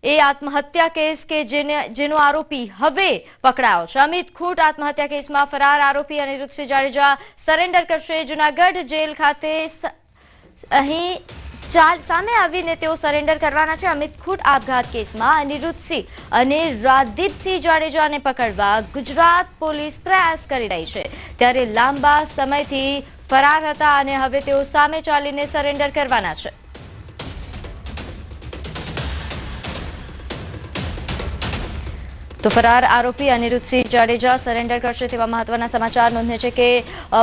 એ આત્મહત્યા કેસ કે જેનો આરોપી હવે પકડાયો છે। અમિત ખૂટ આત્મહત્યા કેસમાં ફરાર આરોપી અનિરુદ્ધસિંહ જાડેજા સરેન્ડર કરશે। જૂનાગઢ જેલ ખાતે અહીં સામે આવીને તેઓ સરેન્ડર કરવાના છે। અમિત ખૂટ આપઘાત કેસમાં અનિરુદ્ધસિંહ અને રાજદીપસિંહ જાડેજાને પકડવા ગુજરાત પોલીસ પ્રયાસ કરી રહી છે, ત્યારે લાંબા સમયથી ફરાર હતા અને હવે તેઓ સામે ચાલીને સરેન્ડર કરવાના છે। તો ફરાર આરોપી અનિરુદ્ધસિંહ જાડેજા સરેન્ડર કરશે તેવા મહત્વના સમાચાર નોંધે છે કે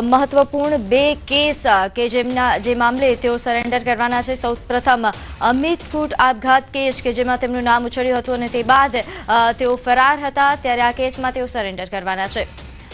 મહત્વપૂર્ણ બે કેસ કે જે મામલે તેઓ સરેન્ડર કરવાના છે। સૌપ્રથમ અમિત ખૂટ આપઘાત કેસ કે જેમાં તેમનું નામ ઉછળ્યું હતું અને તે બાદ તેઓ ફરાર હતા, ત્યારે આ કેસમાં તેઓ સરેન્ડર કરવાના છે।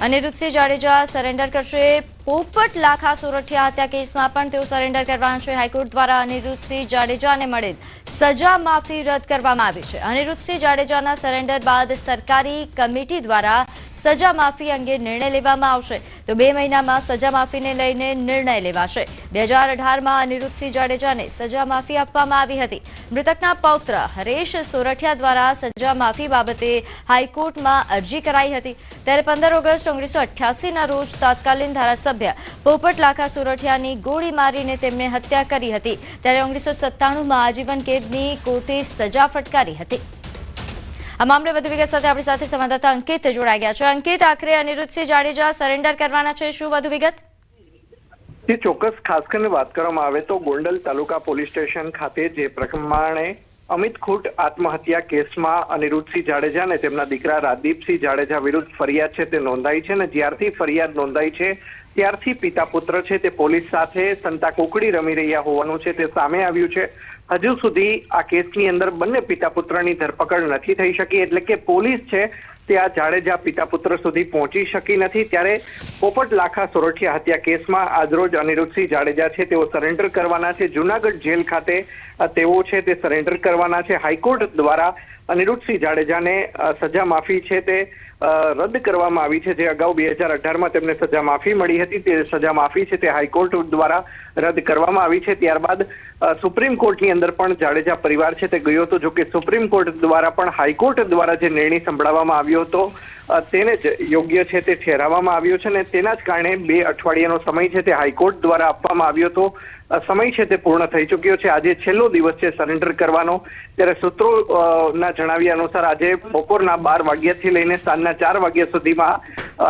અનિરુદ્ધસિંહ જાડેજા સરેન્ડર કરશે। પોપટ લાખા સોરઠિયા હત્યા કેસમાં પણ તેઓ સરેન્ડર કરવાના છે। હાઈકોર્ટ દ્વારા અનિરુદ્ધસિંહ જાડેજાને મળેલ સજા માફી રદ કરવામાં આવી છે। અનિરુદ્ધસિંહ જાડેજાના સરેન્ડર બાદ સરકારી કમિટી દ્વારા સજા માફી અંગે નિર્ણય લેવામાં આવશે, તો 2 મહિનામાં સજા માફીને લઈને નિર્ણય લેવાશે। 2018માં અનિરુદ્ધસિંહ જાડેજાને સજા માફી આપવામાં આવી હતી। મૃતકના પૌત્ર હરેશ સોરઠિયા દ્વારા સજા માફી બાબતે હાઈકોર્ટમાં અરજી કરાઈ હતી, ત્યારે 15 ઓગસ્ટ 1988ના રોજ તત્કાલીન ધારાસભ્ય પોપટ લાખા સોરઠિયાની ગોળી મારીને તેમને હત્યા કરી હતી, ત્યારે 1997માં આજીવન કેદની કોર્ટે સજા ફટકારી હતી। આ મામલે વધુ વિગત સાથે આપણી સાથે સંવાદદાતા અંકિત જોડાઈ ગયા છે। અંકિત, આખરે અનિરુદ્ધસિંહ જાડેજા સરેન્ડર કરવાના છે, શું વધુ વિગત? જે ચોક્કસ ખાસ કરીને વાત કરવામાં આવે તો ગોંડલ તાલુકા પોલીસ સ્ટેશન ખાતે જે પ્રમાણે અમિત ખૂટ આત્મહત્યા કેસમાં અનિરુદ્ધસિંહ જાડેજા અને તેમના દીકરા રાજદીપસિંહ જાડેજા વિરુદ્ધ ફરિયાદ છે તે નોંધાઈ છે, અને જ્યારથી ફરિયાદ નોંધાઈ છે ત્યારથી પિતા પુત્ર છે તે પોલીસ સાથે સંતા કુકડી રમી રહ્યા હોવાનું છે તે સામે આવ્યું છે। હજુ સુધી આ કેસની અંદર બંને પિતા પુત્રની ધરપકડ નથી થઈ શકી, એટલે કે પોલીસ છે તે આ જાડેજા પિતા પુત્ર સુધી પહોંચી શકી નથી, ત્યારે પોપટ લાખા સોરઠિયા હત્યા કેસમાં આજરોજ અનિરુદ્ધસિંહ જાડેજા છે તેઓ સરેન્ડર કરવાના છે। જૂનાગઢ જેલ ખાતે તેઓ છે તે સરેન્ડર કરવાના છે। હાઈકોર્ટ દ્વારા અનિરુદ્ધસિંહ જાડેજાને સજા માફી છે તે રદ કરવામાં આવી છે। જે અગાઉ 2018માં તેમને સજા માફી મળી હતી, તે સજા માફી છે તે હાઈકોર્ટ દ્વારા રદ કરવામાં આવી છે। ત્યારબાદ સુપ્રીમ કોર્ટની અંદર પણ જાડેજા પરિવાર છે તે ગયો હતો, જો કે સુપ્રીમ કોર્ટ દ્વારા પણ હાઈકોર્ટ દ્વારા જે નિર્ણય સંભળાવવામાં આવ્યો હતો તેને જ યોગ્ય છે તે ઠેરવવામાં આવ્યો છે, અને તેના જ કારણે 2 અઠવાડિયાનો સમય છે તે હાઈકોર્ટ દ્વારા આપવામાં આવ્યો હતો। સમય છે તે પૂર્ણ થઈ ચૂક્યો છે। આજે છેલ્લો દિવસ છે સરેન્ડર કરવાનો, ત્યારે સૂત્રોના જણાવ્યા અનુસાર આજે બપોરના 12 વાગ્યાથી લઈને સાંજના 4 વાગ્યા સુધીમાં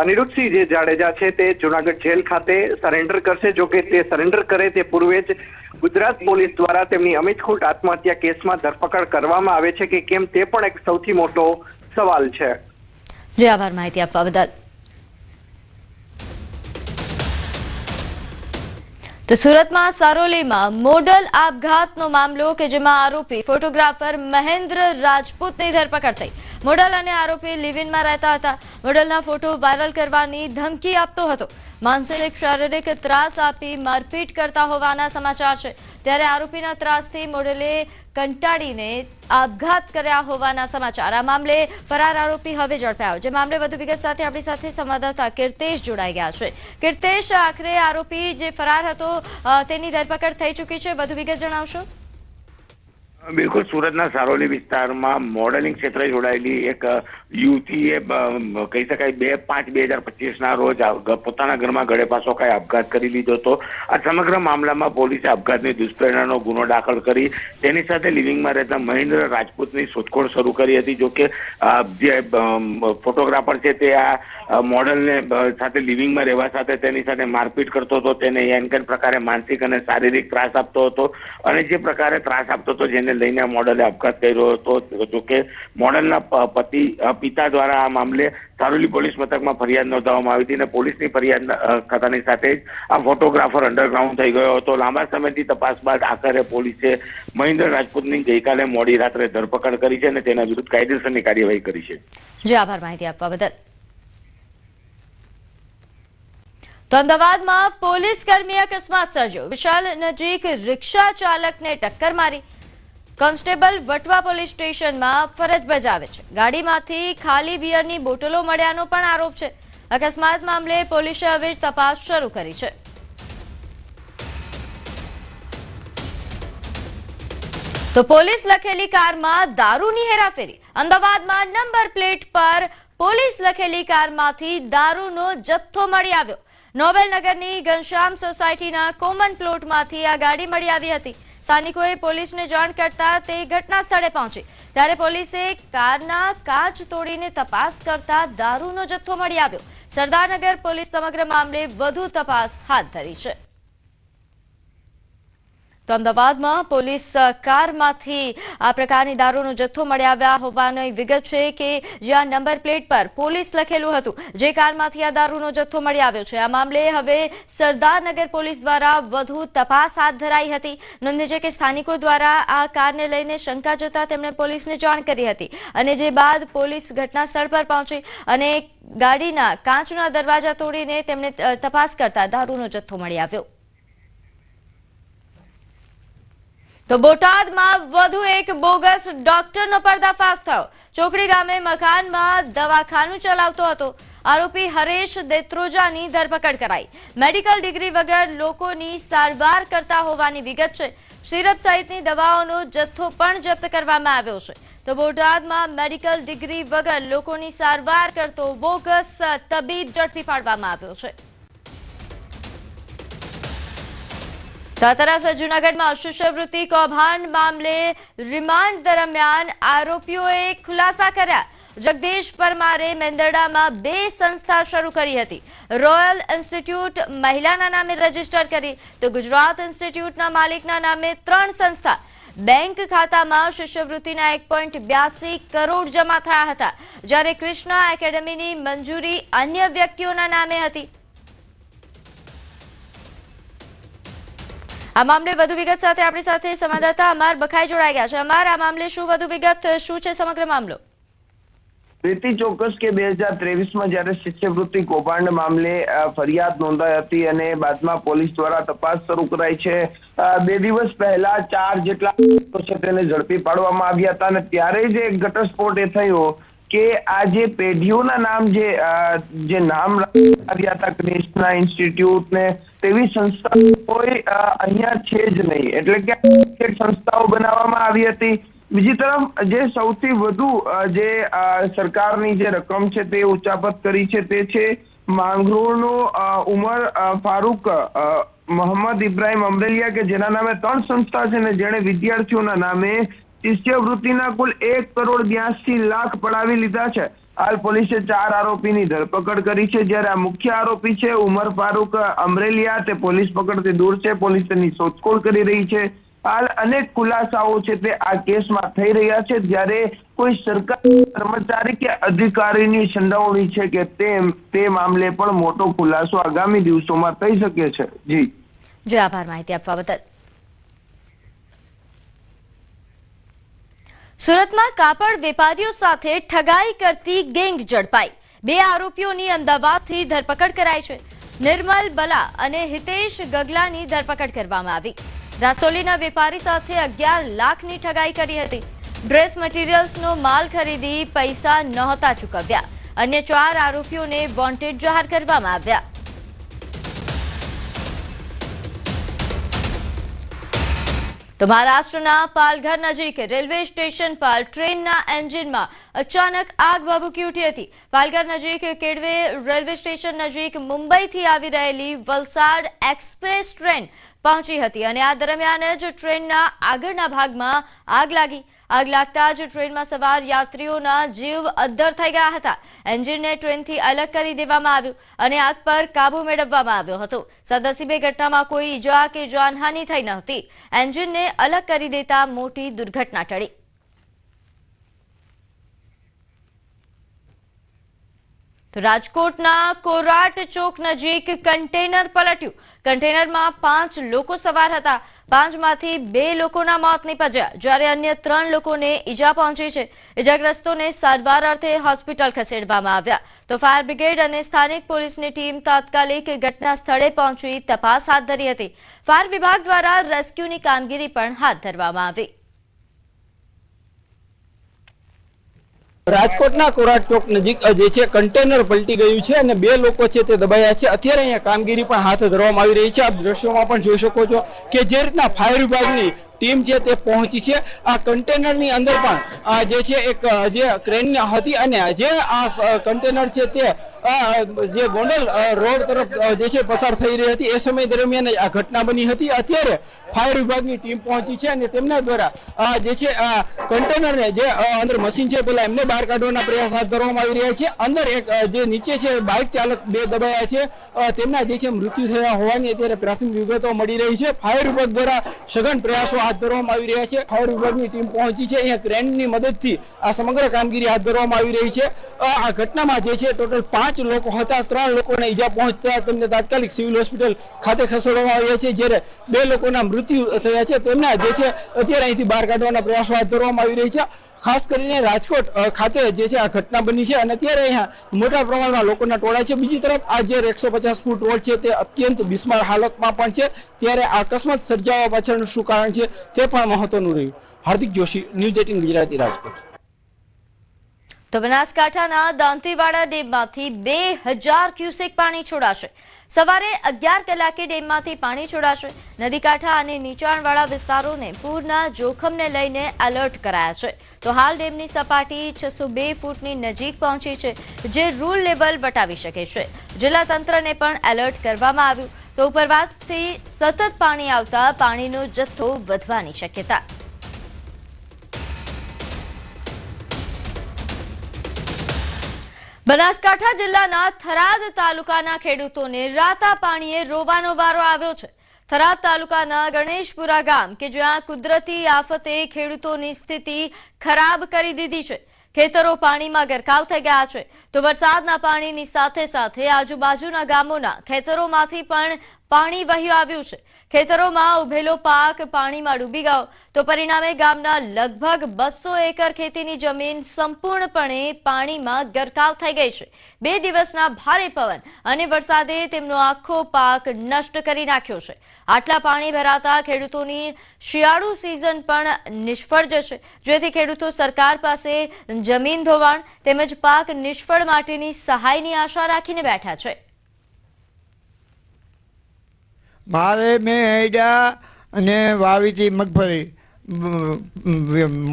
અનિરુદ્ધસિંહ જે જાડેજા છે તે જૂનાગઢ જેલ ખાતે સરેન્ડર કરશે। જો કે તે સરેન્ડર કરે તે પૂર્વે જ ગુજરાત પોલીસ દ્વારા તેમની અમિત ખૂટ આત્મહત્યા કેસમાં ધરપકડ કરવામાં આવે છે કે કેમ, તે પણ એક સૌથી મોટો સવાલ છે। જી આભાર માહિતી આપવા બદલ। તો સુરતમાં સારોલીમાં મોડલ આપઘાતનો મામલો કે જેમાં આરોપી ફોટોગ્રાફર મહેન્દ્ર રાજપૂતની ધરપકડ થઈ। મોડલ અને આરોપી લિવ-ઇનમાં રહેતા હતા। મોડલના ફોટો વાયરલ કરવાની ધમકી આપતો હતો, માનસિક શારીરિક ત્રાસ આપી મારપીટ કરતા હોવાના સમાચાર છે, ત્યારે આરોપીના ત્રાસથી મોડલે કંટાળીને આપઘાત કર્યા હોવાના સમાચાર। આ મામલે ફરાર આરોપી હવે ઝડપાયો। જે મામલે વધુ વિગત સાથે આપણી સાથે સંવાદદાતા કીર્તેશ જોડાઈ ગયા છે। કીર્તેશ, આખરે આરોપી જે ફરાર હતો તેની ધરપકડ થઈ ચૂકી છે, વધુ વિગત જણાવશો? બિલકુલ, સુરતના સારોલી વિસ્તારમાં મોડેલિંગ ક્ષેત્રે જોડાયેલી એક યુવતીએ કહી શકાય 2/5/2025ના રોજ પોતાના ઘરમાં ગળેપાસો ખાઈ આપઘાત કરી લીધો હતો। આ સમગ્ર મામલામાં પોલીસે આપઘાતની દુષ્પ્રેરણાનો ગુનો દાખલ કરી તેની સાથે લિવિંગમાં રહેતા મહેન્દ્ર રાજપૂતની શોધખોળ શરૂ કરી હતી। જો કે જે ફોટોગ્રાફર છે તે આ મોડલને સાથે લિવિંગમાં રહેવા સાથે તેની સાથે મારપીટ કરતો હતો, તેને એનકેન પ્રકારે માનસિક અને શારીરિક ત્રાસ આપતો હતો, અને જે પ્રકારે ત્રાસ આપતો હતો જેને લઈને મોડલે આપઘાત કર્યો હતો। જો કે મોડલના પિતા દ્વારા આ મામલે સારોલી પોલીસ મથકમાં ફરિયાદ નોંધાવવામાં આવી હતી, અને પોલીસની ફરિયાદ થતાની સાથે જ આ ફોટોગ્રાફર અંડરગ્રાઉન્ડ થઈ ગયો હતો। લાંબા સમયથી તપાસ બાદ આખરે પોલીસે મહેન્દ્ર રાજપૂતની ગઈકાલે મોડી રાત્રે ધરપકડ કરી છે અને તેના વિરુદ્ધ કાયદેસરની કાર્યવાહી કરી છે। જી આભાર માહિતી આપવા બદલ। તો અમદાવાદમાં પોલીસ કર્મી અકસ્માત સર્જ્યો। વિશાલ નજીક રિક્ષા ચાલકને ટક્કર મારી। કોન્સ્ટેબલ વટવા પોલીસ સ્ટેશનમાં ફરજ બજાવે છે। ગાડીમાંથી ખાલી બિયરની બોટલો મળ્યાનો પણ આરોપ છે। અકસ્માત મામલે પોલીસે હવે તપાસ શરૂ કરી છે। તો પોલીસ લખેલી કારમાં દારૂની હેરાફેરી. અમદાવાદમાં નંબર પ્લેટ પર પોલીસ લખેલી કારમાંથી દારૂનો જથ્થો મળી આવ્યો. નોબેલનગરની ઘનશ્યામ સોસાયટીના કોમન પ્લોટમાંથી આ ગાડી મળી આવી હતી. સ્થાનિકોએ પોલીસને જાણ કરતા તે ઘટના સ્થળે પહોંચી ત્યારે પોલીસે કારના કાચ તોડીને તપાસ કરતા દારૂનો જથ્થો મળી આવ્યો. સરદારનગર પોલીસ સમગ્ર મામલે વધુ તપાસ હાથ ધરી છે. તો અમદાવાદમાં પોલીસ કારમાંથી આ પ્રકારની દારૂનો જથ્થો મળી આવ્યા હોવાની વિગત છે કે જ્યાં નંબર પ્લેટ પર પોલીસ લખેલું હતું જે કારમાંથી આ દારૂનો જથ્થો મળી આવ્યો છે. આ મામલે હવે સરદારનગર પોલીસ દ્વારા વધુ તપાસ હાથ ધરાઈ હતી. નોંધનીય છે કે સ્થાનિકો દ્વારા આ કારને લઈને શંકા જતા તેમણે પોલીસને જાણ કરી હતી અને જે બાદ પોલીસ ઘટના સ્થળ પર પહોંચી અને ગાડીના કાચના દરવાજા તોડીને તેમણે તપાસ કરતા દારૂનો જથ્થો મળી આવ્યો. તો બોટાદમાં વધુ એક બોગસ ડોક્ટરનો પર્દાફાશ થયો. ચોકડી ગામે મકાનમાં દવાખાનું ચલાવતો હતો આરોપી હરેશ દેત્રોજાની ધરપકડ કરાઈ. મેડિકલ ડિગ્રી વગર લોકોની સારવાર કરતા હોવાની વિગત છે. સિરપ સહિતની દવાઓનો જથ્થો પણ જપ્ત કરવામાં આવ્યો છે. તો બોટાદમાં મેડિકલ ડિગ્રી વગર લોકોની સારવાર કરતો બોગસ તબીબ ઝડપી પાડવામાં આવ્યો છે. તો આ તરફ જૂનાગઢમાં શિષ્યવૃત્તિ કૌભાંડ મામલે રિમાન્ડ દરમિયાન આરોપીઓએ ખુલાસા કર્યા. જગદીશ પરમારે મેંદરડામાં 2 સંસ્થા શરૂ કરી હતી. રોયલ ઇન્સ્ટિટ્યૂટ મહિલાના નામે રજીસ્ટર કરી તો ગુજરાત ઇન્સ્ટિટ્યૂટના માલિકના નામે 3 સંસ્થા. બેંક ખાતામાં શિષ્યવૃત્તિના 1.82 કરોડ જમા થયા હતા જ્યારે કૃષ્ણા એકેડેમીની મંજૂરી અન્ય વ્યક્તિઓના નામે હતી. આ મામલે વધુ વિગત સાથે આપણી સાથે સંવાદદાતા અમાર બખાઈ જોડાઈ ગયા છે. અમાર, આ મામલે શું વધુ વિગત, શું છે સમગ્ર મામલો? પ્રીતિ, ચોક્કસ કે 2023માં જ્યારે શિષ્યવૃત્તિ કૌભાંડ મામલે ફરિયાદ નોંધાઈ હતી અને બાદમાં પોલીસ દ્વારા તપાસ શરૂ કરાઈ છે. 2 દિવસ પહેલા 4 જેટલા છે તેને ઝડપી પાડવામાં આવ્યા હતા અને ત્યારે જ એક ઘટસ્ફોટ એ થયો કે આ જે પેઢીઓના નામ જે નામ આવ્યા હતા કૃષ્ણા ઇન્સ્ટિટ્યૂટ ને તેવી સંસ્થા કોઈ અહીંયા છે જ નહીં, એટલે કે સંસ્થાઓ બનાવવામાં આવી હતી. બીજી તરફ જે સૌથી વધુ જે સરકારની જે રકમ છે તે ઉચાપત કરી છે તે છે માંગરોળનો ઉમર ફારૂક મોહમ્મદ ઇબ્રાહિમ અમરેલિયા કે જેના નામે 3 સંસ્થા છે ને જેણે વિદ્યાર્થીઓના નામે શિષ્યવૃત્તિના કુલ 1.82 લાખ પડાવી લીધા છે. હાલ પોલીસે 4 આરોપીની ધરપકડ કરી છે જ્યારે આ મુખ્ય આરોપી છે ઉમર ફારૂક અમરેલિયા તે પોલીસ પકડથી દૂર છે. પોલીસ તેની શોધખોળ કરી રહી છે. હાલ અનેક ખુલાસાઓ છે તે આ કેસમાં થઈ રહ્યા છે જ્યારે કોઈ સરકારી કર્મચારી કે અધિકારીની સંડોવણી છે કે તે મામલે પણ મોટો ખુલાસો આગામી દિવસોમાં થઈ શકે છે. જી આભાર માહિતી આપવા બદલ. સુરતમાં કાપડ વેપારીઓ સાથે ઠગાઈ કરતી ગેંગ ઝડપાઈ. 2 આરોપીઓની અમદાવાદથી ધરપકડ કરાઈ છે. નિર્મલ બલા અને હિતેશ ગગલાની ધરપકડ કરવામાં આવી. રાસોલીના વેપારી સાથે 11 લાખની ઠગાઈ કરી હતી. ડ્રેસ મટીરિયલ્સનો માલ ખરીદી પૈસા નહોતા ચૂકવ્યા. અન્ય 4 આરોપીઓને વોન્ટેડ જાહેર કરવામાં આવ્યા. તો મહારાષ્ટ્રના પાલઘર નજીક રેલવે સ્ટેશન પર ટ્રેનના એન્જિનમાં અચાનક આગ ભભૂકી ઉઠી હતી. પાલઘર નજીક કેડવે રેલવે સ્ટેશન નજીક મુંબઈથી આવી રહેલી વલસાડ એક્સપ્રેસ ટ્રેન પહોંચી હતી અને આ દરમિયાન જ ટ્રેનના આગળના ભાગમાં આગ લાગી. આગ લાગતા જ ટ્રેનમાં સવાર યાત્રીઓના જીવ અદ્ધર થઈ ગયા હતા. એન્જિનને ટ્રેનથી અલગ કરી દેવામાં આવ્યું અને આગ પર કાબુ મેળવવામાં આવ્યો હતો. સદનસીબે ઘટનામાં કોઈ ઈજા કે જાનહાનિ થઈ નહોતી. એન્જિનને અલગ કરી દેતા મોટી દુર્ઘટના ટળી. તો રાજકોટના કોરાટ ચોક નજીક કન્ટેનર પલટ્યું. કન્ટેનરમાં 5 લોકો સવાર હતા. 5માંથી 2 લોકોના મોત નીપજ્યા જ્યારે અન્ય 3 લોકોને ઈજા પહોંચી છે. ઈજાગ્રસ્તોને સારવાર અર્થે હોસ્પિટલ ખસેડવામાં આવ્યા. તો ફાયર બ્રિગેડ અને સ્થાનિક પોલીસની ટીમ તાત્કાલિક ઘટના સ્થળે પહોંચી તપાસ હાથ ધરી હતી. ફાયર વિભાગ દ્વારા રેસ્ક્યુની કામગીરી પણ હાથ ધરવામાં આવી. રાજકોટના કોરાટ ચોક નજીક જે છે કન્ટેનર પલટી ગયું છે અને 2 લોકો છે તે દબાયા છે. અત્યારે અહીંયા કામગીરી પણ હાથ ધરવામાં આવી રહી છે. આપ દ્રશ્યોમાં પણ જોઈ શકો છો કે જે રીતના ફાયર વિભાગની ટીમ છે તે પહોંચી છે. આ કન્ટેનરની અંદર પણ જે છે એક જે ક્રેન હતી અને જે આ કન્ટેનર છે તે જે ગોંડલ રોડ તરફ જે છે પસાર થઈ રહી હતી એ સમય દરમિયાન આ ઘટના બની હતી. અત્યારે ફાયર વિભાગની ટીમ પહોંચી છે અને તેમના દ્વારા જે છે આ કન્ટેનરને જે અંદર મશીન છે પેલા એમને બહાર કાઢવાના પ્રયાસ હાથ ધરવામાં આવી રહ્યા છે. અંદર એક જે નીચે છે બાઇક ચાલક બે દબાયા છે, તેમના જે છે મૃત્યુ થયા હોવાની અત્યારે પ્રાથમિક વિગતો મળી રહી છે. ફાયર વિભાગ દ્વારા સઘન પ્રયાસો હાથ ધરવામાં આવી રહ્યા છે. ફાયર વિભાગની ટીમ પહોંચી છે. અહીંયા ક્રેનની મદદથી આ સમગ્ર કામગીરી હાથ ધરવામાં આવી રહી છે. આ ઘટનામાં જે છે ટોટલ 5 લોકો હતા. 3 લોકોને ઈજા પહોંચતા તેમને તાત્કાલિક સિવિલ હોસ્પિટલ ખાતે ખસેડવામાં આવ્યા છે, જ્યારે 2 લોકોના મૃત્યુ થયા છે. તેમના જે છે અત્યારે અહીંથી બહાર કાઢવાના પ્રયાસો હાથ ધરવામાં આવી રહી છે. ખાસ કરીને રાજકોટ ખાતે જે છે આ ઘટના બની છે અને અત્યારે અહીંયા મોટા પ્રમાણમાં લોકોના ટોળા છે. બીજી તરફ આ જે 150 ફૂટ રોડ છે તે અત્યંત બિસ્માર હાલતમાં પણ છે. ત્યારે આ અકસ્માત સર્જાવા પાછળનું શું કારણ છે તે પણ મહત્વનું રહ્યું. હાર્દિક જોશી, ન્યૂઝ 18 ગુજરાતી, રાજકોટ. તો બનાસકાંઠાના દાંતીવાડા ડેમમાંથી 2000 ક્યુસેક પાણી છોડાશે. સવારે 11 કલાકે ડેમમાંથી પાણી છોડાશે. નદીકાંઠા અને નીચાણવાળા વિસ્તારોને પૂરના જોખમને લઈને એલર્ટ કરાયા છે. તો હાલ ડેમની સપાટી 602 ફૂટની નજીક પહોંચી છે, જે રૂલ લેવલ વટાવી શકે છે. જિલ્લા તંત્રને પણ એલર્ટ કરવામાં આવ્યું. તો ઉપરવાસથી સતત પાણી આવતા પાણીનો જથ્થો વધવાની શક્યતા. બનાસકાંઠા જિલ્લાના થરાદ તાલુકાના ખેડૂતોને રાતા પાણીએ રોવાનો વારો આવ્યો છે. થરાદ તાલુકાના ગણેશપુરા ગામ કે જ્યાં કુદરતી આફતે ખેડૂતોની સ્થિતિ ખરાબ કરી દીધી છે. ખેતરો પાણીમાં ગરકાવ થઈ ગયા છે. તો વરસાદના પાણીની સાથે સાથે આજુબાજુના ગામોના ખેતરોમાંથી પણ પાણી વહી આવ્યું છે. ખેતરોમાં ઉભેલો પાક પાણીમાં ડૂબી ગયો. તો પરિણામે ગામના લગભગ 200 એકર ખેતીની જમીન સંપૂર્ણપણે પાણીમાં ગરકાવ થઈ ગઈ છે. 2 દિવસના ભારે પવન અને વરસાદે તેમનો આખો પાક નષ્ટ કરી નાખ્યો છે. આટલા પાણી ભરાતા ખેડૂતોની શિયાળુ સિઝન પણ નિષ્ફળ જશે, જેથી ખેડૂતો સરકાર પાસે જમીન ધોવાણ તેમજ પાક નિષ્ફળ માટેની સહાયની આશા રાખીને બેઠા છે. મારે મેં હેડા અને વાવી હતી મગફળી,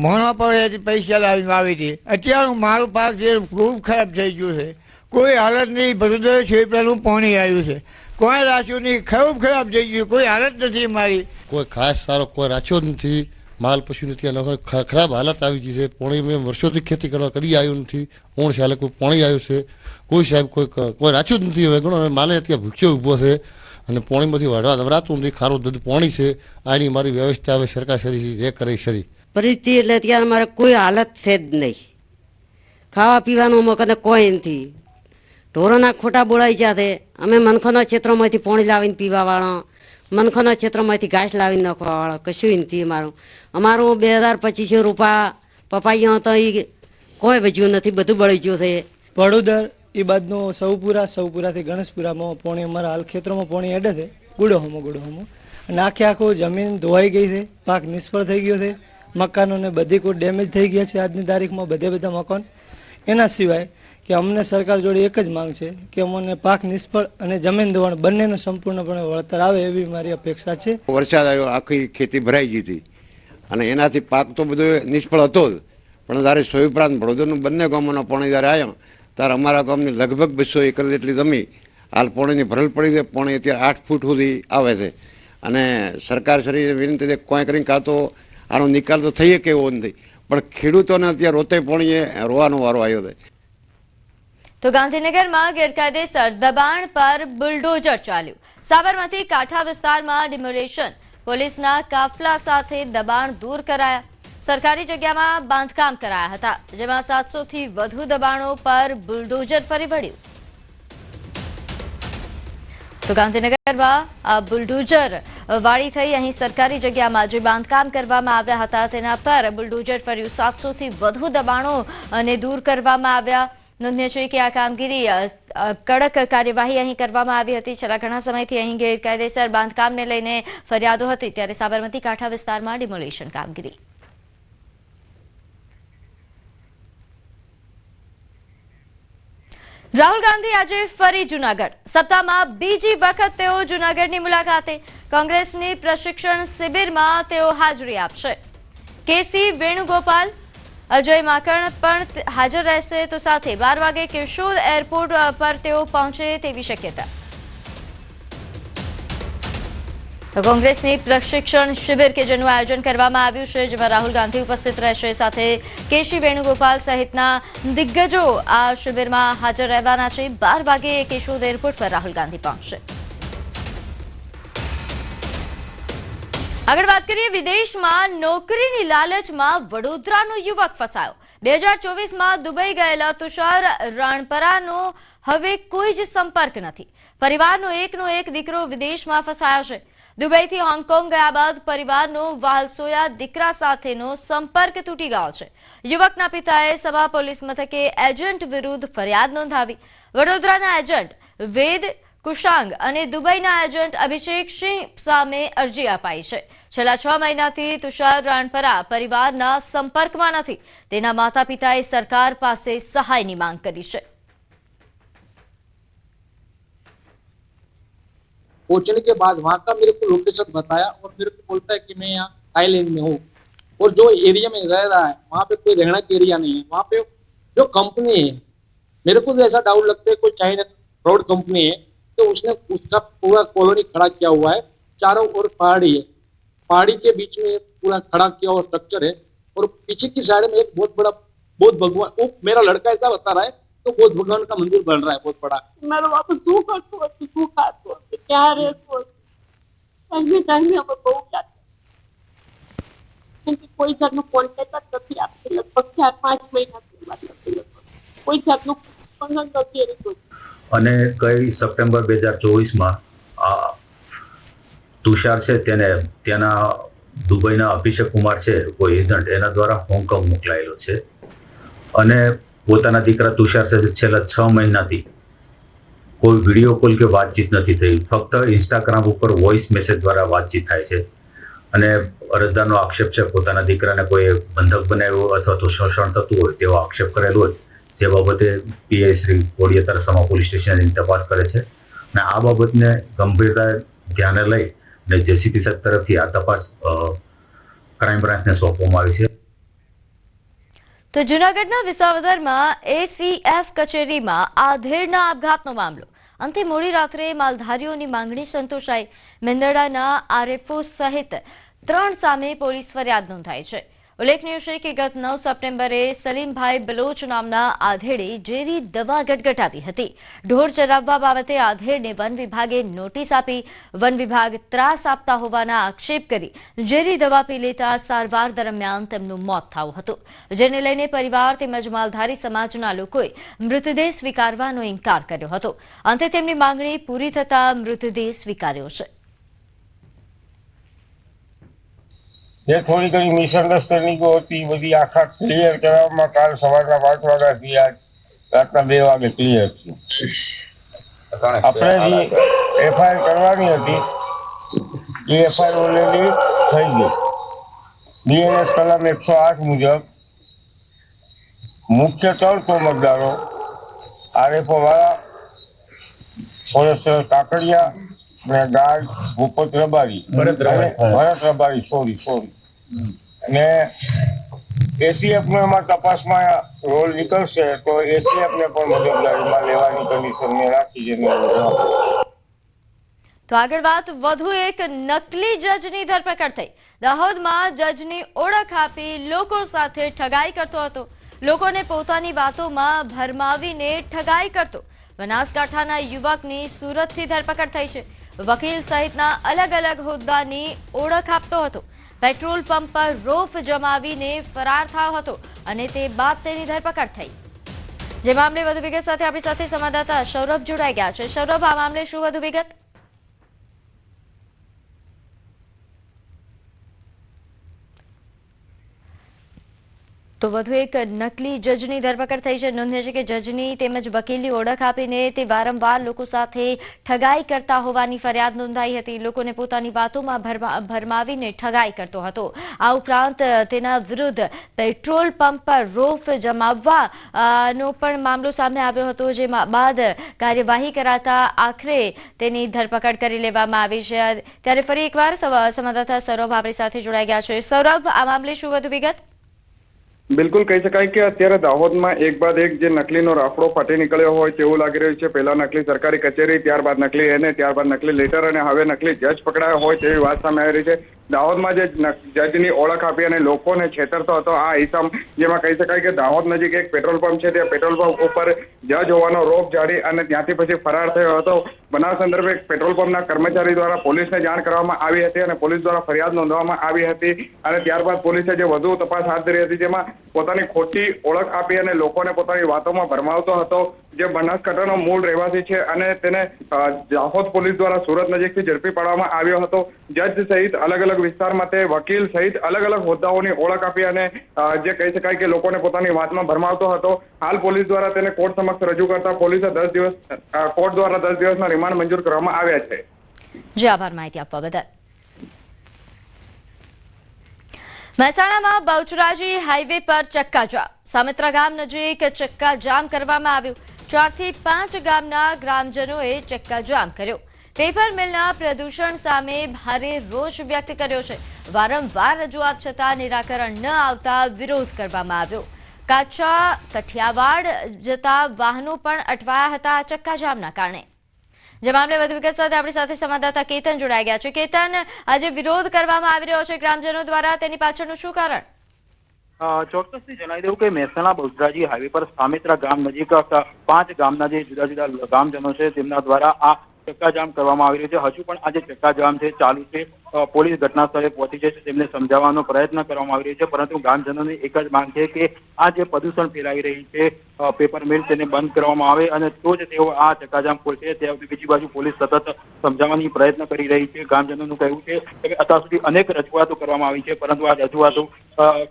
મોણા પર પૈસા લાવીને વાવી હતી. અત્યારે મારું પાક જે ખૂબ ખરાબ થઈ ગયું છે. કોઈ હાલત નહીં. ભરૂદર શેપડાનું પાણી આવ્યું છે, કોઈ રાખ્યું નહીં. ખૂબ ખરાબ થઈ ગયું, કોઈ હાલત નથી મારી. કોઈ ખાસ સારો કોઈ રાખ્યો જ નથી, માલ પશુ નથી. અને ખરાબ હાલત આવી ગઈ છે. પાણી મેં વર્ષોથી ખેતી કરવા કદી આવ્યું નથી. 3 સાલે કોઈ પાણી આવ્યું છે, કોઈ સાહેબ કોઈ રાખ્યું જ નથી. હવે ઘણો માલે અત્યારે ભૂખ્યો ઊભો છે અને પાણીમાંથી વરાતું નથી. ખારું દૂધ પાણી છે. આની મારી વ્યવસ્થા હવે સરકાર શરી જે કરે શરી પરિસ્થિતિ એટલે અત્યારે મારે કોઈ હાલત છે જ નહીં. ખાવા પીવાનું મકને કોઈ નથી. ઢોરોના ખોટા બોલાઈ ગયા છે. અમે મનખાના ક્ષેત્રમાંથી પાણી લાવીને પીવાવાળા, મનખાના ક્ષેત્રમાંથી ઘાસ લાવીને નાખવાવાળા, કશું નથી. અમારું 2250 રૂપિયા પપાઈયા તો એ કોઈ વજ્યું નથી, બધું બળી ગયું છે. વડોદર એ બાદનું સૌપુરાથી ગણેશપુરામાં પાણી અમારા હાલ ખેતરોમાં પાણી હેડે છે. ગુડોહોમાં અને આખું જમીન ધોવાઈ ગઈ છે. પાક નિષ્ફળ થઈ ગયો છે. મકાનોને બધી કોઈ ડેમેજ થઈ ગયા છે આજની તારીખમાં, બધા મકાન. એના સિવાય કે અમને સરકાર જોડે એક જ માંગ છે કે અમને પાક નિષ્ફળ અને જમીન ધોવાણ બંનેનું સંપૂર્ણપણે વળતર આવે એવી મારી અપેક્ષા છે. વરસાદ આવ્યો, આખી ખેતી ભરાઈ ગઈ હતી અને એનાથી પાક તો બધો નિષ્ફળ હતો જ. પણ જ્યારે સો ઉપરાંત વડોદરનું બંને ગામોના પાણી જ્યારે આવ્યા ત્યારે અમારા ગામની લગભગ 200 એકર જેટલી જમીન હાલ પાણીની ભરલ પડી છે. પાણી અત્યારે 8 ફૂટ સુધી આવે છે અને સરકાર શ્રી વિનંતી છે કોઈ કરીને કાં તો આનો નિકાલ તો થઈ શકે એવો નથી, પણ ખેડૂતોને અત્યારે રોતે પાણીએ રોવાનો વારો આવ્યો છે. તો ગાંધીનગરમાં ગેરકાયદેસર દબાણ પર બુલડોઝર ચાલ્યું. સાબરમતી કાંઠા વિસ્તારમાં ડિમોલેશન, પોલીસના કાફલા સાથે દબાણ દૂર કરાયા. સરકારી જગ્યામાં બાંધકામ કરાયા હતા, જેમાં 700 થી વધુ દબાણો પર બુલડોઝર ફરી વળ્યું. તો ગાંધીનગરમાં બુલડોઝર વાળી થઈ. અહીં સરકારી જગ્યામાં જે બાંધકામ કરવામાં આવ્યા હતા તેના પર બુલડોઝર ફર્યું. 700 થી વધુ દબાણો અને દૂર કરવામાં આવ્યા. નોંધનીય છે કે આ કામગીરી કડક કાર્યવાહી અહીં કરવામાં આવી હતી. છેલ્લા ઘણા સમયથી અહીં ગેરકાયદેસર બાંધકામને લઈને ફરિયાદો હતી, ત્યારે સાબરમતી કાંઠા વિસ્તારમાં ડિમોલેશન કામગીરી. રાહુલ ગાંધી આજે ફરી જૂનાગઢ. સપ્તાહમાં બીજી વખત તેઓ જૂનાગઢની મુલાકાતે. કોંગ્રેસની પ્રશિક્ષણ શિબિરમાં તેઓ હાજરી આપશે. કેસી વેણુગોપાલ, અજય માકણ પણ હાજર રહેશે. તો સાથે 12 વાગે કેશોદ એરપોર્ટ પર તેઓ પહોંચે તેવી શક્યતા. કોંગ્રેસની પ્રશિક્ષણ શિબિર કે જેનું આયોજન કરવામાં આવ્યું છે, જેમાં રાહુલ ગાંધી ઉપસ્થિત રહેશે. સાથે કેસી વેણુગોપાલ સહિતના દિગ્ગજો આ શિબિરમાં હાજર રહેવાના છે. 12 વાગે કેશોદ એરપોર્ટ પર રાહુલ ગાંધી પહોંચશે. આગળ વાત કરીએ, વિદેશમાં નોકરીની લાલચમાં વડોદરાનો યુવક ફસાયો. 2024માં દુબઈ ગયેલા તુષાર રાણપરાનો હવે કોઈ જ સંપર્ક નથી. પરિવારનો એકનો એક દીકરો વિદેશમાં ફસાયો છે. દુબઈથી હોંગકોંગ ગયા બાદ પરિવારનો વાલસોયા દીકરા સાથેનો સંપર્ક તૂટી ગયો છે. યુવકના પિતાએ સભા પોલીસ મથકે એજન્ટ વિરુદ્ધ ફરિયાદ નોંધાવી. વડોદરાના એજન્ટ વેદ કુશાંગ અને દુબઈના એજન્ટ અભિષેક સિંહ સામે અરજી અપાઈ છે. છેલ્લા 6 મહિનાથી તુષાર રાણપરા પરિવારના સંપર્કમાં નથી. તેના માતા પિતાએ સરકાર પાસે સહાયની માંગ કરી છે. पहुंचने के बाद वहां का मेरे को लोकेशन बताया और मेरे को बोलता है कि मैं यहाँ थाईलैंड में हूँ और जो एरिया में रह रहा है वहाँ पे कोई रहना का एरिया नहीं है. वहाँ पे जो कंपनी है, मेरे को ऐसा डाउट लगता है कोई चाइना फ्रॉड कंपनी है, तो उसने उसका पूरा कॉलोनी खड़ा किया हुआ है. चारों ओर पहाड़ी है, पहाड़ी के बीच में पूरा खड़ा किया हुआ स्ट्रक्चर है और पीछे की साइड में एक बहुत बड़ा बौद्ध भगवान, वो मेरा लड़का ऐसा बता रहा है, तो बौद्ध भगवान का मंदिर बन रहा है बहुत बड़ा. मैं वापस શું કરતો હતો, શું ખાતો હતો, ક્યાં રહેતો હતો, ટાઈમે અમે બહુ જાતે કેમ કે કોઈ જાતનો કોન્ટેક્ટ જ નથી આપતી. લગભગ 4-5 મહિનાથી વાત નથી. લગભગ કોઈ જાતનો સંબંધ નથી એની કોઈ. અને કઈ સપ્ટેમ્બર 2024માં આ તુષાર છે તેને ત્યાંના દુબઈના અભિષેક કુમાર છે કોઈ એજન્ટ, એના દ્વારા હોંગકોંગ મોકલાયેલો છે. અને પોતાના દીકરા તુષાર સાથે છેલ્લા 6 મહિનાથી કોઈ વિડીયો કોલ કે વાતચીત નથી થઈ. ફક્ત ઇન્સ્ટાગ્રામ ઉપર વોઇસ મેસેજ દ્વારા વાતચીત થાય છે. અને અરજદારનો આક્ષેપ છે પોતાના દીકરાને કોઈ બંધક બનાવ્યો અથવા તો શોષણ થતું હોય તેવો આક્ષેપ કરેલો હોય, જે બાબતે પીઆઈ શ્રી કોડિયા તરસામા પોલીસ સ્ટેશનની તપાસ કરે છે. અને આ બાબતને ગંભીરતા ધ્યાને લઈ અને જેસીપી સાહેબ તરફથી આ તપાસ ક્રાઇમ બ્રાન્ચને સોંપવામાં આવી છે. તો જૂનાગઢના વિસાવદરમાં એસીએફ કચેરીમાં આધેડના આપઘાતનો મામલો. અંતે મોડી રાત્રે માલધારીઓની માંગણી સંતોષાઈ. મેંદરડાના આરએફઓ સહિત 3 સામે પોલીસ ફરિયાદ નોંધાઈ છે. ઉલ્લેખનીય છે કે ગત 9 સપ્ટેમ્બરે સલીમભાઈ બલોચ નામના આધેડે ઝેરી દવા ગટગટાવી હતી. ઢોર ચરાવવા બાબતે આધેડને વન વિભાગે નોટિસ આપી. વન વિભાગ ત્રાસ આપતા હોવાના આક્ષેપ કરી ઝેરી દવા પી લેતા સારવાર દરમિયાન તેમનું મોત થયું હતું, જેને લઈને પરિવાર તેમજ માલધારી સમાજના લોકોએ મૃતદેહ સ્વીકારવાનો ઇનકાર કર્યો હતો. અંતે તેમની માંગણી પૂરી થતા મૃતદેહ સ્વીકાર્યો છે. જે થોડી ઘણી મિસઅન્ડરસ્ટેન્ડિંગો હતી બધી આખા ક્લિયર કરવામાં કાલ સવારના 5 વાગ્યાથી આજ રાતના 2 વાગે ક્લિયર થયું. આપણે જે એફઆઈઆર કરવાની હતી એ એફઆઈઆર ઓલરેડી થઈ ગઈ. બીએનએસ કલમ 108 મુજબ મુખ્ય 3 કોમતદારો આરએફઓ વાળા, ફોરેસ્ટર કાકડિયા અને ગાર્ડ ભૂપત રબારી, ભરત રબારી, સોરી અને એસીએફનો એમાં તપાસમાં રોલ નીકળશે તો એસીએફને પણ મદદગારીમાં લેવાની કન્ડિશનને રાખી છે. તો આગળ વાત, વધુ એક નકલી જજની ધરપકડ થઈ. દાહોદમાં જજની ઓળખ આપી લોકો સાથે ઠગાઈ કરતો હતો. લોકોને પોતાની વાતોમાં ભરમાવીને ઠગાઈ કરતો બનાસકાંઠાના યુવકની સુરતથી ધરપકડ થઈ છે. વકીલ સહિતના અલગ અલગ હોદ્દાની ઓળખ આપતો હતો. પેટ્રોલ પંપ પર રોફ જમાવીને ફરાર થયો હતો અને તે બાદ તેની ધરપકડ થઈ. જે મામલે વધુ વિગત સાથે આપણી સાથે સંવાદદાતા સૌરભ જોડાઈ ગયા છે. સૌરભ, આ મામલે શું વધુ વિગત? તો વધુ એક નકલી જજની ધરપકડ થઈ છે. નોંધનીય છે કે જજની તેમજ વકીલની ઓળખ આપીને તે વારંવાર લોકો સાથે ઠગાઈ કરતા હોવાની ફરિયાદ નોંધાઈ હતી. લોકોને પોતાની વાતોમાં ભરમાવીને ઠગાઈ કરતો હતો. આ ઉપરાંત તેના વિરુદ્ધ પેટ્રોલ પંપ પર રોફ જમાવવાનો પણ મામલો સામે આવ્યો હતો, જેમાં બાદ કાર્યવાહી કરાતા આખરે તેની ધરપકડ કરી લેવામાં આવી છે. ત્યારે ફરી એકવાર સંવાદદાતા સૌરભ આપણી સાથે જોડાઈ ગયા છે. સૌરભ, આ મામલે શું વધુ વિગત? બિલકુલ કહી શકાય કે અત્યારે દાહોદમાં એક બાદ એક જે નકલીનો રાફડો ફાટી નીકળ્યો હોય તેવું લાગી રહ્યું છે. પહેલા નકલી સરકારી કચેરી, ત્યારબાદ નકલી એને, ત્યારબાદ નકલી લેટર અને હવે નકલી જજ પકડાયો હોય તેવી વાત સામે આવી રહી છે. દાહોદમાં જે જજની ઓળખ આપી અને લોકોને છેતરતો હતો આ ઈસમ, જેમાં કહી શકાય કે દાહોદ નજીક એક પેટ્રોલ પંપ છે, ત્યાં પેટ્રોલ પંપ ઉપર જજ હોવાનો રોપ જાડી અને ત્યાંથી પછી ફરાર થયો હતો. બનાવ સંદર્ભે પેટ્રોલ પંપના કર્મચારી દ્વારા પોલીસને જાણ કરવામાં આવી હતી અને પોલીસ દ્વારા ફરિયાદ નોંધવામાં આવી હતી અને ત્યારબાદ પોલીસે જે વધુ તપાસ હાથ ધરી હતી, જેમાં પોતાની ખોટી ઓળખ આપી અને લોકોને પોતાની વાતોમાં ભરમાવતો હતો. જે બનાસકાંઠાનો મૂળ રહેવાસી છે અને તેને દાહોદ પોલીસ દ્વારા સુરત નજીકથી ઝડપી પાડવામાં આવ્યો હતો. જજ સહિત અલગ અલગ વિસ્તારમાં તે વકીલ સહિત અલગ અલગ હોદ્દાઓની ઓળખ આપી અને જે કહી શકાય કે લોકોને પોતાની વાતમાં ભરમાવતો હતો. હાલ પોલીસ દ્વારા તેને કોર્ટ સમક્ષ રજૂ કરતા પોલીસે કોર્ટ દ્વારા 10 દિવસના રિમાન્ડ મંજૂર કરવામાં આવ્યા છે. જી આભાર માહિતી આપવા બદલ. મહેસાણામાં બહુચરાજી હાઈવે પર ચક્કાજામ. સામેત્રા ગામ નજીક ચક્કાજામ કરવામાં આવ્યું. 4 થી 5 ગામના ગ્રામજનોએ ચક્કાજામ કર્યો. પેપર મિલના પ્રદૂષણ સામે ભારે રોષ વ્યક્ત કર્યો છે. વારંવાર રજૂઆત છતાં નિરાકરણ ન આવતા વિરોધ કરવામાં આવ્યો. કાચા કઠિયાવાડ જતા વાહનો પણ અટવાયા હતા ચક્કાજામના કારણે. જે મામલે વધુ વિગત સાથે આપણી સાથે સંવાદદાતા કેતન જોડાઈ ગયા છે. કેતન, આજે વિરોધ કરવામાં આવી રહ્યો છે ગ્રામજનો દ્વારા, તેની પાછળનું શું કારણ? ચોક્કસથી જણાવી દઉં કે મહેસાણા બહુચરાજી હાઈવે પર સામેત્રા ગામ નજીક 5 ગામના જે જુદા જુદા ગામજનો છે તેમના દ્વારા આ ચક્કાજામ કરવામાં આવી રહ્યું છે. હજુ પણ આ જે ચક્કાજામ છે ચાલુ છે. પોલીસ ઘટના સ્થળે પહોંચી છે, તેમને સમજાવવાનો પ્રયત્ન કરવામાં આવી રહ્યો છે, પરંતુ ગ્રામજનોની એક જ માંગ છે કે આ જે પ્રદૂષણ ફેલાવી રહી છે પેપર મિલ તેને બંધ કરવામાં આવે અને તો જ તેઓ આ ચક્કાજામ ખોલશે. બીજી બાજુ પોલીસ સતત સમજાવવાની પ્રયત્ન કરી રહી છે. ગ્રામજનોનું કહેવું છે કે અત્યાર સુધી અનેક રજૂઆતો કરવામાં આવી છે, પરંતુ આ રજૂઆતો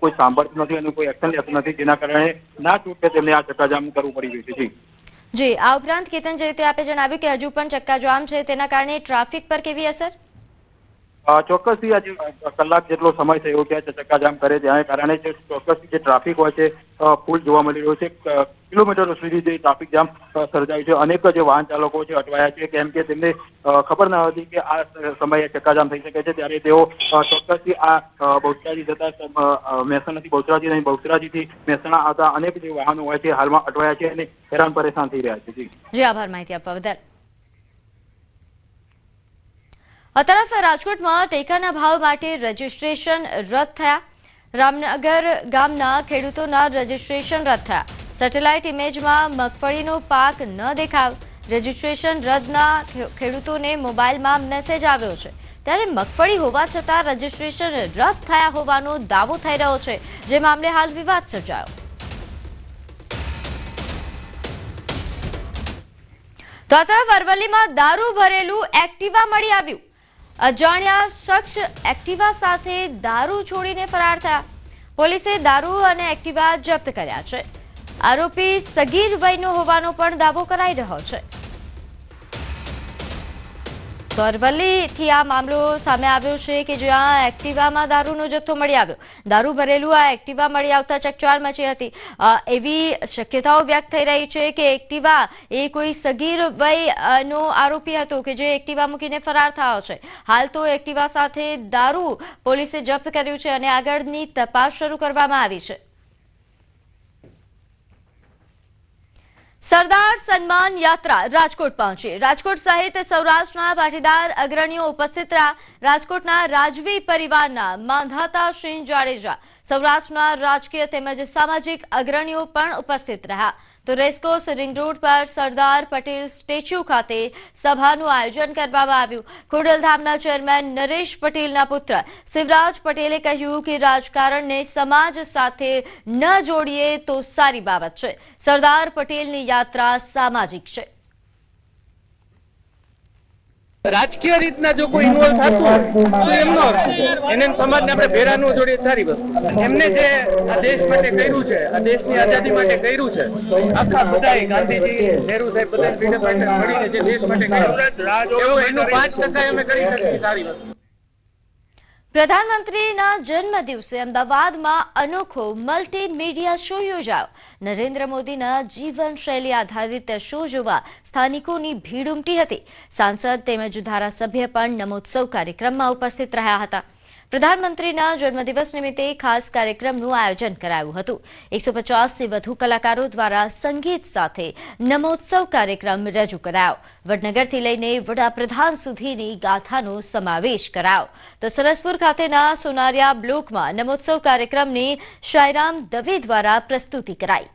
કોઈ સાંભળતું નથી અને કોઈ એક્શન લેતું નથી, જેના કારણે ના છૂટકે તેમને આ ચક્કાજામ કરવું પડી રહ્યું છે. જી, આ ઉપરાંત કેતન, જે રીતે આપે જણાવ્યું કે હજુ પણ ચક્કાજામ છે, તેના કારણે ટ્રાફિક પર કેવી અસર? ચોક્કસથી આજે કલાક જેટલો સમય થયો કે ચક્કાજામ કરે, જેના કારણે ચોક્કસથી જે ટ્રાફિક હોય છે ફૂલ જોવા મળી રહ્યો છે. કિલોમીટરો સુધી જે ટ્રાફિક જામ સર્જાયું છે. અનેક જે વાહન ચાલકો છે અટવાયા છે, કેમ કે તેમને ખબર ન હતી કે આ સમયે ચક્કાજામ થઈ શકે છે. ત્યારે તેઓ ચોક્કસથી આ બહુચરાજી જતા મહેસાણાથી બહુચરાજી અને બહુચરાજીથી મહેસાણા આવતા અનેક જે વાહનો હોય છે હાલમાં અટવાયા છે અને હેરાન પરેશાન થઈ રહ્યા છે. જી આભાર માહિતી આપવા બદલ. આ તરફ રાજકોટમાં ટેકાના ભાવ માટે રજીસ્ટ્રેશન રદ થયા. રામનગર ગામના ખેડૂતોના રજીસ્ટ્રેશન રદ થયા. સેટેલાઇટ ઇમેજમાં મગફળીનો પાક ન દેખાવ. રજીસ્ટ્રેશન રદના ખેડૂતોને મોબાઈલમાં મેસેજ આવ્યો છે. ત્યારે મગફળી હોવા છતાં રજીસ્ટ્રેશન રદ થયા હોવાનો દાવો થઈ રહ્યો છે, જે મામલે હાલ વિવાદ સર્જાયો. તો આ તરફ અરવલ્લીમાં દારૂ ભરેલું એક્ટિવા મળી આવ્યું. અજાણ્યા શખ્સ એક્ટિવા સાથે દારૂ છોડીને ફરાર થયા. પોલીસે દારૂ અને એક્ટિવા જપ્ત કર્યા છે. આરોપી સગીર વયનો હોવાનો પણ દાવો કરાઈ રહ્યો છે. તો અરવલ્લીથી આ મામલો સામે આવ્યો છે કે જ્યાં એક્ટિવામાં દારૂનો જથ્થો મળી આવ્યો. દારૂ ભરેલું આ એક્ટિવા મળી આવતા ચકચાર મચી હતી. એવી શક્યતાઓ વ્યક્ત થઈ રહી છે કે એક્ટિવા એ કોઈ સગીર વયનો આરોપી હતો કે જે એક્ટિવા મૂકીને ફરાર થયો છે. હાલ તો એક્ટિવા સાથે દારૂ પોલીસે જપ્ત કર્યું છે અને આગળની તપાસ શરૂ કરવામાં આવી છે. સરદાર સન્માન યાત્રા રાજકોટ પહોંચી. રાજકોટ સહિત સૌરાષ્ટ્રના પાટીદાર અગ્રણીઓ ઉપસ્થિત રહ્યા. રાજકોટના રાજવી પરિવારના માંધાતા સિંહ જાડેજા, સૌરાષ્ટ્રના રાજકીય તેમજ સામાજિક અગ્રણીઓ પણ ઉપસ્થિત રહ્યા. તો રેસકોર્સ રિંગ રોડ પર સરદાર પટેલ સ્ટેચ્યુ ખાતે સભાનું આયોજન કરવામાં આવ્યું. ખોડલધામના ચેરમેન નરેશ પટેલના પુત્ર શિવરાજ પટેલે કહ્યું કે રાજકારણને સમાજ સાથે ન જોડીએ તો સારી બાબત છે. સરદાર પટેલની યાત્રા સામાજિક છે. રાજકીય રીતના જો કોઈ ઇન્વોલ્વ થતું હોય તો એમનો એને સમાજને આપણે ભેરા ન જોડીએ સારી વસ્તુ. એમને જે આ દેશ માટે કર્યું છે, આ દેશની આઝાદી માટે કર્યું છે, આખા બધાએ ગાંધીજી, નહેરુ સાહેબ બધા ફ્રીડમ ફાઇટર મળીને જે દેશ માટે કર્યું એવું એનું 5% અમે કરી શકીએ સારી વસ્તુ. પ્રધાનમંત્રીના જન્મ દિવસે અમદાવાદમાં અનોખો મલ્ટીમીડિયા શો યોજાયો. નરેન્દ્ર મોદીના જીવનશૈલી આધારિત શો જોવા સ્થાનિકોની ભીડ ઉમટી હતી. સાંસદ તેમજ ધારાસભ્ય પણ નમોત્સવ કાર્યક્રમમાં ઉપસ્થિત રહ્યા હતા. પ્રધાનમંત્રીના જન્મદિવસ નિમિત્તે ખાસ કાર્યક્રમનું આયોજન કરાયું હતું. 150થી વધુ કલાકારો દ્વારા સંગીત સાથે નમોત્સવ કાર્યક્રમ રજૂ કરાયો. વડનગરથી લઈને વડાપ્રધાન સુધીની ગાથાનો સમાવેશ કરાયો. તો સરસપુર ખાતેના સોનારિયા બ્લોકમાં નમોત્સવ કાર્યક્રમની શાયરામ દવે દ્વારા પ્રસ્તુતિ કરાઈ.